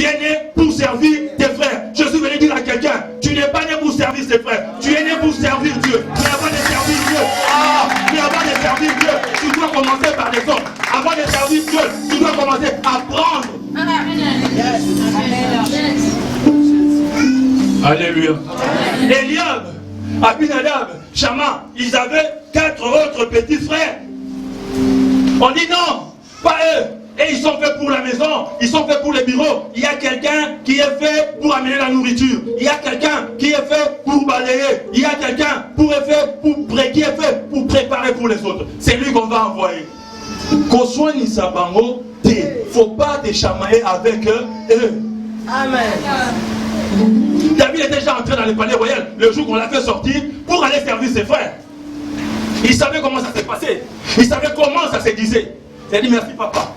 es né pour servir tes frères. Je suis venu dire à quelqu'un, tu n'es pas né pour servir tes frères. Tu es né pour servir Dieu. Mais avant de servir Dieu, mais avant de servir Dieu, tu dois commencer par les autres. Avant de servir Dieu, tu dois commencer à prendre. Alléluia. Eliab, Abinadab, Shama, ils avaient 4 autres petits frères. On dit non, pas eux. Et ils sont faits pour la maison, ils sont faits pour les bureaux. Il y a quelqu'un qui est fait pour amener la nourriture. Il y a quelqu'un qui est fait pour balayer. Il y a quelqu'un qui est fait pour préparer pour les autres. C'est lui qu'on va envoyer. Qu'on soit ni sabango, il ne faut pas te chamailler avec eux. Amen. David était déjà entré dans le palais royal le jour qu'on l'a fait sortir pour aller servir ses frères. Il savait comment ça s'est passé. Il savait comment ça se disait. Il a dit merci papa.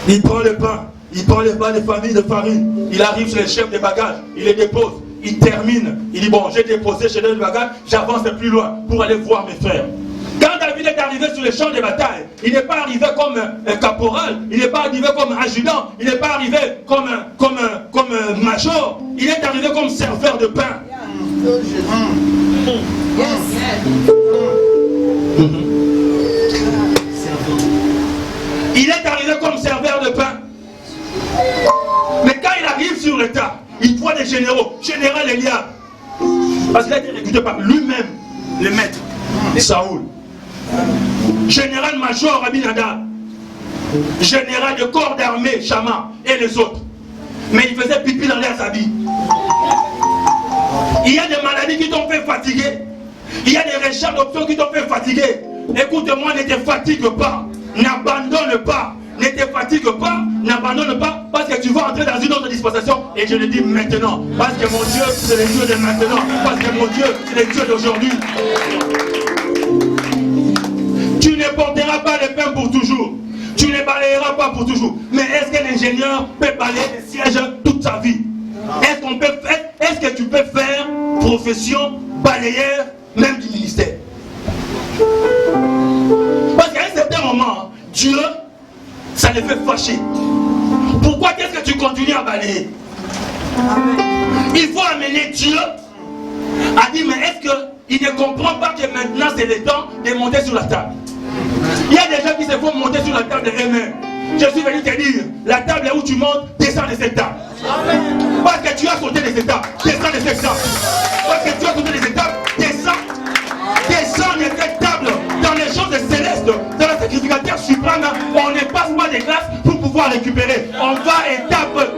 Il prend le pain, il prend les pains de famille de farine, il arrive chez le chef des bagages, il les dépose, il termine, il dit bon, j'ai déposé chez les bagages, j'avance plus loin pour aller voir mes frères. Quand David est arrivé sur le champ de bataille, il n'est pas arrivé comme un caporal, il n'est pas arrivé comme un adjudant, il n'est pas arrivé comme un major, il est arrivé comme serveur de pain. Il est arrivé comme serveur de pain. Mais quand il arrive sur le tas, il voit des généraux, général Eliab. Parce qu'il a été recruté par lui-même, le maître, Saoul. Général-major Abinadab. Général de corps d'armée, Shama, et les autres. Mais il faisait pipi dans l'air s'habiller. Il y a des maladies qui t'ont fait fatiguer. Il y a des recherches d'options qui t'ont fait fatiguer. Écoute-moi, ne te fatigue pas. N'abandonne pas, ne te fatigue pas, n'abandonne pas, parce que tu vas entrer dans une autre dispensation. Et je le dis maintenant, parce que mon Dieu, c'est le Dieu de maintenant, parce que mon Dieu, c'est le Dieu d'aujourd'hui. Tu ne porteras pas le pain pour toujours, tu ne balayeras pas pour toujours. Mais est-ce qu'un ingénieur peut balayer des sièges toute sa vie? Est-ce que tu peux faire profession balayeur, même du ministère? Parce qu'à un certain moment, Dieu, ça le fait fâcher. Pourquoi qu'est-ce que tu continues à balayer? Il faut amener Dieu à dire, mais est-ce qu'il ne comprend pas que maintenant c'est le temps de monter sur la table? Il y a des gens qui se font monter sur la table de eux-mêmes. Je suis venu te dire, la table où tu montes, descends de cette table. Parce que tu as sauté de cette table, descends de cette table. Parce que tu as sauté de cette table, descends de cette table. Dans les choses célestes, dans le sacrificateur suprême, on ne passe pas des classes pour pouvoir récupérer. On va étape.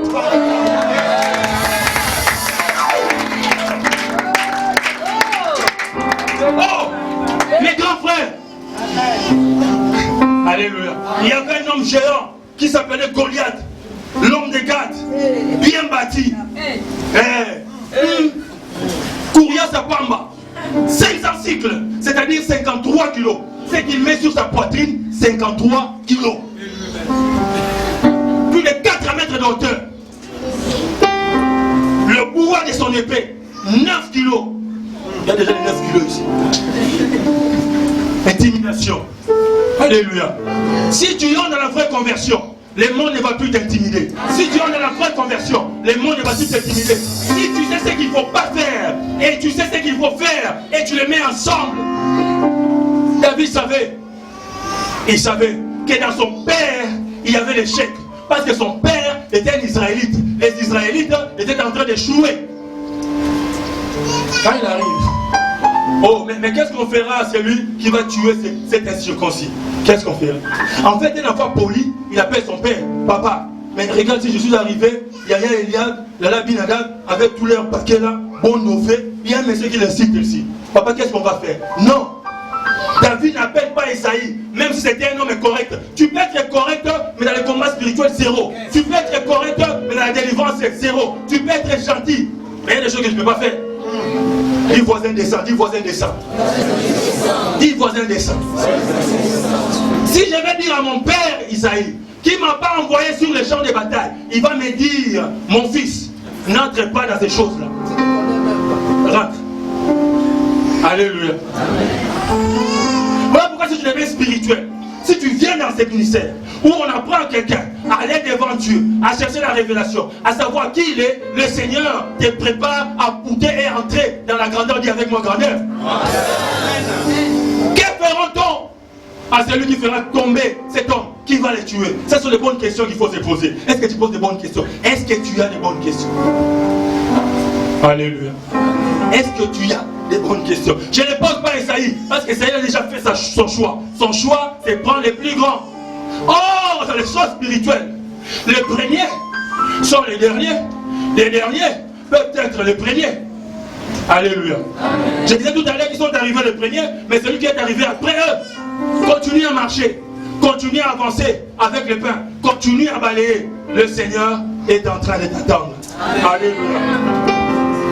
Oh, mes grands frères. Alléluia. Il y avait un homme géant qui s'appelait Goliath, l'homme de Gath, bien bâti. Kourias Apamba, 500 cycles, c'est-à-dire 53 kilos. Ce qu'il met sur sa poitrine, 53 kilos. Plus de 4 mètres de hauteur. Le poids de son épée, 9 kilos. Il y a déjà les 9 kilos ici. Intimidation. Alléluia. Si tu entres dans la vraie conversion, le monde ne va plus t'intimider. Si tu entres dans la vraie conversion, le monde ne va plus t'intimider. Si tu sais ce qu'il ne faut pas faire, et tu sais ce qu'il faut faire, et tu les mets ensemble. David savait, il savait que dans son père, il y avait l'échec. Parce que son père était un Israélite. Les Israélites étaient en train d'échouer. Quand il arrive, oh, mais qu'est-ce qu'on fera à celui qui va tuer cet incirconcis? Qu'est-ce qu'on fera? En fait, une fois poli, il appelle son père, papa. Mais regarde, si je suis arrivé, il y a Eliab, Lala Binadab, avec tous leurs paquets là, bon fait, il y a un monsieur qui les cite ici. Papa, qu'est-ce qu'on va faire? Non! David n'appelle pas Esaïe, même si c'était un homme correct. Tu peux être correct, mais dans le combat spirituel, zéro. Tu peux être correct, mais dans la délivrance, c'est zéro. Tu peux être gentil, mais il y a des choses que je ne peux pas faire. Dis voisin descend, dis voisin descend. Dis voisin descend. Si je vais dire à mon père Isaïe, qui ne m'a pas envoyé sur le champ de bataille, il va me dire, mon fils, n'entre pas dans ces choses-là. Rentre. Alléluia. Voilà pourquoi si tu deviens spirituel, si tu viens dans ce ministère, où on apprend à quelqu'un à aller devant Dieu, à chercher la révélation, à savoir qui il est, le Seigneur te prépare à goûter et entrer dans la grandeur. Dis avec moi grandeur. Que feront-on à celui qui fera tomber cet homme? Qui va les tuer? Ce sont les bonnes questions qu'il faut se poser. Est-ce que tu poses des bonnes questions? Est-ce que tu as des bonnes questions? Alléluia. Est-ce que tu as des bonnes questions? Je ne pose pas Esaïe, parce qu'Esaïe a déjà fait son choix. Son choix, c'est prendre les plus grands. Or, dans les choses spirituelles, les premiers sont les derniers. Les derniers peuvent être les premiers. Alléluia. Je disais tout à l'heure qu'ils sont arrivés les premiers, mais celui qui est arrivé après eux continue à marcher, continue à avancer avec le pain, continue à balayer. Le Seigneur est en train de t'attendre. Alléluia.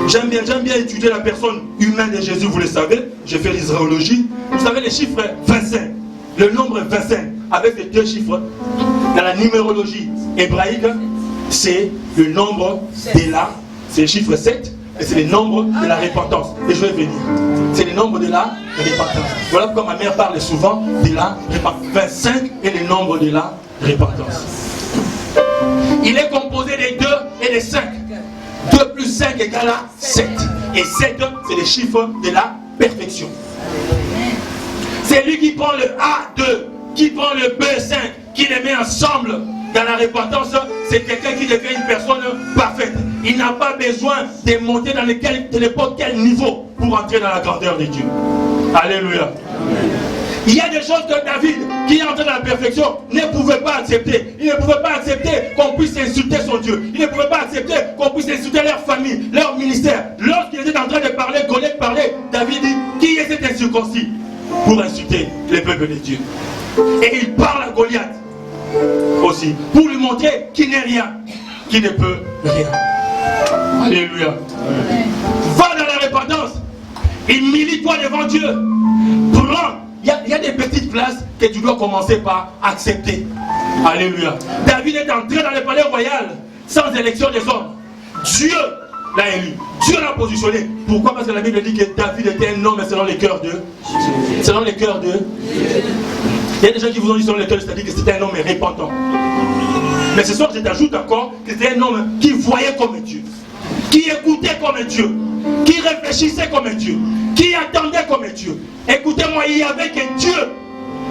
J'aime bien étudier la personne humaine de Jésus, vous le savez. J'ai fait l'israéologie. Vous savez les chiffres 25. Le nombre 25, avec les deux chiffres, dans la numérologie hébraïque, c'est le nombre de la, c'est le chiffre 7, et c'est le nombre de la repentance. Et je vais venir. C'est le nombre de la repentance. Voilà pourquoi ma mère parle souvent de la repentance. 25 est le nombre de la repentance. Il est composé des 2 et des 5. 2 plus 5 égale à 7. Et 7, c'est le chiffre de la perfection. C'est lui qui prend le A2, qui prend le B5, qui les met ensemble dans la repentance. C'est quelqu'un qui devient une personne parfaite. Il n'a pas besoin de monter dans n'importe quel niveau pour entrer dans la grandeur de Dieu. Alléluia. Il y a des choses que David, qui est entré dans la perfection, ne pouvait pas accepter. Il ne pouvait pas accepter qu'on puisse insulter son Dieu. Il ne pouvait pas accepter qu'on puisse insulter leur famille, leur ministère. Lorsqu'il était en train de parler, Goliath parlait, David dit, qui est cet incirconcis pour insulter les peuples de Dieu? Et il parle à Goliath aussi, pour lui montrer qu'il n'est rien, qu'il ne peut rien. Alléluia. Va dans la repentance. Humilie-toi devant Dieu. Prends. Il y a des petites places que tu dois commencer par accepter. Alléluia. David est entré dans le palais royal sans élection des hommes. Dieu l'a élu. Dieu l'a positionné. Pourquoi? Parce que la Bible dit que David était un homme selon les cœurs de... Selon les cœurs de... Il y a des gens qui vous ont dit selon les cœurs, c'est-à-dire que c'était un homme repentant. Mais ce soir, je t'ajoute encore que c'était un homme qui voyait comme Dieu, qui écoutait comme Dieu, qui réfléchissait comme Dieu, qui attendait comme Dieu. Écoutez-moi, il y avait que Dieu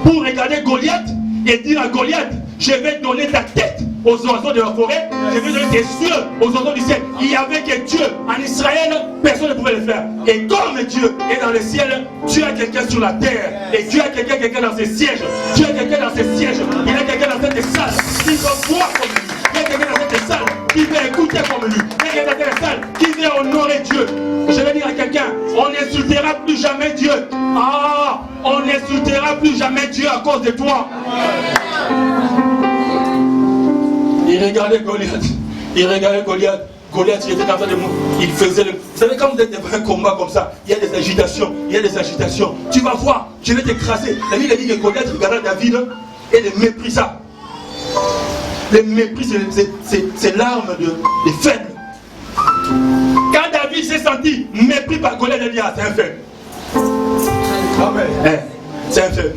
pour regarder Goliath et dire à Goliath, je vais donner ta tête aux oiseaux de la forêt, je vais donner tes yeux aux oiseaux du ciel. Il y avait que Dieu. En Israël, personne ne pouvait le faire. Et comme Dieu est dans le ciel, Dieu a quelqu'un sur la terre. Et Dieu a quelqu'un dans ses sièges. Dieu a quelqu'un dans ses sièges. Il a quelqu'un dans cette salle qui veut voir comme lui. Il y a quelqu'un dans cette salle qui veut écouter comme lui. Il y a quelqu'un dans cette salle qui veut honorer Dieu. Je vais dire à quelqu'un, on n'insultera plus jamais Dieu. Ah, on n'insultera plus jamais Dieu à cause de toi. Il regardait Goliath. Il regardait Goliath. Goliath, il était dans de mourir. Il faisait le... Vous savez, quand vous êtes devant un combat comme ça, il y a des agitations. Il y a des agitations. Tu vas voir, je vais t'écraser. La Bible a dit que Goliath regardait David et le méprisa. Le mépris, c'est l'arme des faibles. Quand David s'est senti mépris par Goliath, il a dit, ah, c'est un faible. Amen. C'est un faible.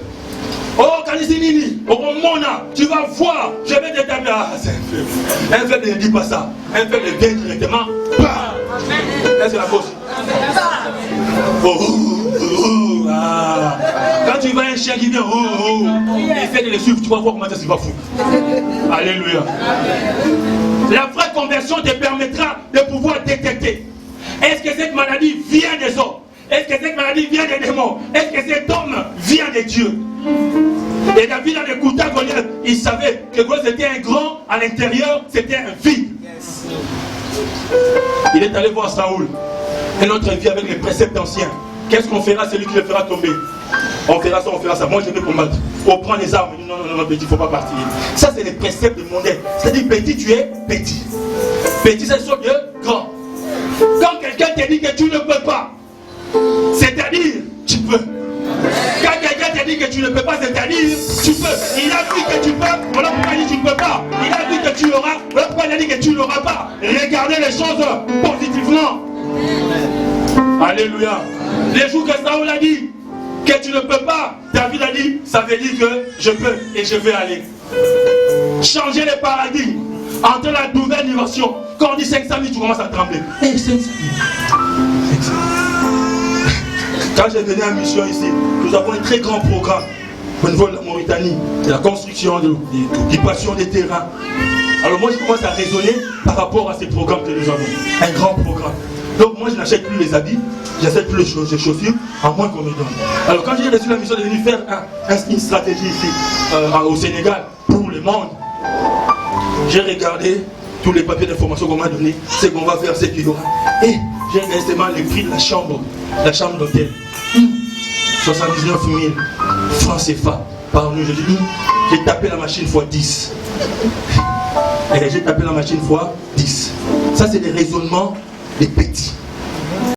Oh, Kanisinini, oh, Mona, tu vas voir, je vais te taper. Ah, c'est un faible. Un faible ne dit pas ça. Un faible vient directement. Est-ce que la cause? Oh, ah. Quand tu vois un chien qui vient, essaie de le suivre, tu vas voir comment ça se va foutre. Alléluia. La vraie conversion te permettra de pouvoir détecter. Est-ce que cette maladie vient des hommes? Est-ce que cette maladie vient des démons? Est-ce que cet homme vient de Dieu? Et David, en écoutant Goliath, il savait que Goliath était un grand, à l'intérieur, c'était un vide. Il est allé voir Saoul. Et notre vie avec les préceptes anciens. Qu'est-ce qu'on fera? C'est lui qui le fera tomber. On fera ça, on fera ça. Moi, je vais combattre. On prend les armes. Non, non, non, petit, il ne faut pas partir. Ça, c'est les préceptes de mondains. C'est-à-dire, petit, tu es petit. Petit, c'est une sorte de grand. Quand quelqu'un te dit que tu ne peux pas, c'est-à-dire, tu peux. Quand quelqu'un te dit que tu ne peux pas, c'est-à-dire, tu peux. Il a dit que tu peux, voilà pourquoi il dit que tu ne peux pas. Il a dit que tu auras, voilà pourquoi il a dit que tu n'auras pas. Regardez les choses positivement. Alléluia. Les jours que Saoul a dit, Que tu ne peux pas, David a dit, ça veut dire que je peux et je vais aller. Changer les paradigmes, entrer dans la nouvelle dimension. Quand on dit 500 000, tu commences à trembler. Hey, 500 000. Quand j'ai venu en mission ici, nous avons un très grand programme au niveau de la Mauritanie, de la construction, de l'occupation des terrains. Alors moi je commence à raisonner par rapport à ces programmes que nous avons. Un grand programme. Donc moi je n'achète plus les habits, je n'achète plus les chaussures, à moins qu'on me donne. Alors quand j'ai reçu la mission de venir faire une stratégie ici au Sénégal pour le monde, j'ai regardé tous les papiers d'information qu'on m'a donné, c'est qu'on va faire, c'est qu'il y aura. Et j'ai regardé seulement les prix de la chambre d'hôtel. 79 000 francs CFA par nuit. Je dis, j'ai tapé la machine x 10. Et j'ai tapé la machine x 10. Ça, c'est des raisonnements des petits.